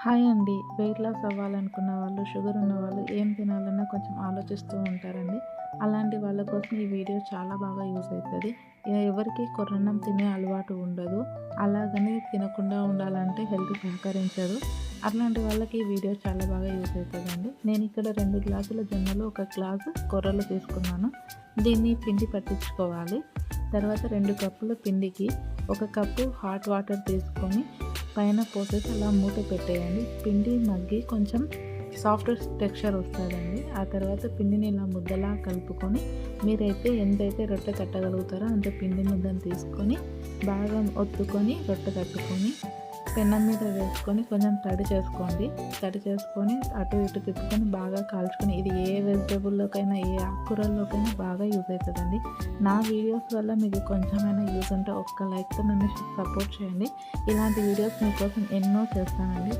Hi అండి. Weight loss అవ్వాలనుకున్న వాళ్ళు, sugar ఉన్నవాళ్ళు ఏం తినాలన్నా కొంచెం ఆలోచిస్తూ ఉంటారండి. అలాంటి వాళ్ళ కోసం ఈ వీడియో చాలా బాగా యూజ్ అవుతది. ఎవరికీ కొర్రన్నం తినే అలవాటు ఉండదు. అలాగని తినకుండా ఉండాలంటే హెల్త్ సహకరించదు. అట్లాంటి వాళ్ళకి ఈ వీడియో చాలా బాగా యూజ్ అవుతదండి. నేను ఇక్కడ 2 గ్లాసుల జొన్నలు, 1 గ్లాసు కొర్రలు తీసుకున్నాను. దీన్ని పిండి పట్టించుకోవాలి. తర్వాత 2 కప్పుల పిండికి 1 కప్పు హాట్ వాటర్ తీసుకొని పైన పోసేసి అలా మూత పెట్టేయండి. పిండి మగ్గి కొంచెం సాఫ్ట్ టెక్స్చర్ వస్తుందండి. ఆ తర్వాత పిండిని ఇలా ముద్దలా కలుపుకొని మీరైతే ఎంతైతే రొట్టె కట్టగలుగుతారో అంత పిండి ముద్దను తీసుకొని బాగా ఒత్తుకొని రొట్టె కట్టుకొని పెనం మీద వేసుకొని కొంచెం తడి చేసుకొని అటు ఇటు తిప్పుకొని బాగా కాల్చుకొని ఇది ఏ వెజిటేబుల్లోకైనా ఏ ఆకుకూరల్లోకైనా బాగా యూజ్ అవుతుందండి. నా వీడియోస్ వల్ల మీకు కొంచెమైనా యూజ్ ఉంటే ఒక్క లైక్తో నన్ను సపోర్ట్ చేయండి. ఇలాంటి వీడియోస్ మీకోసం ఎన్నో చేస్తానండి.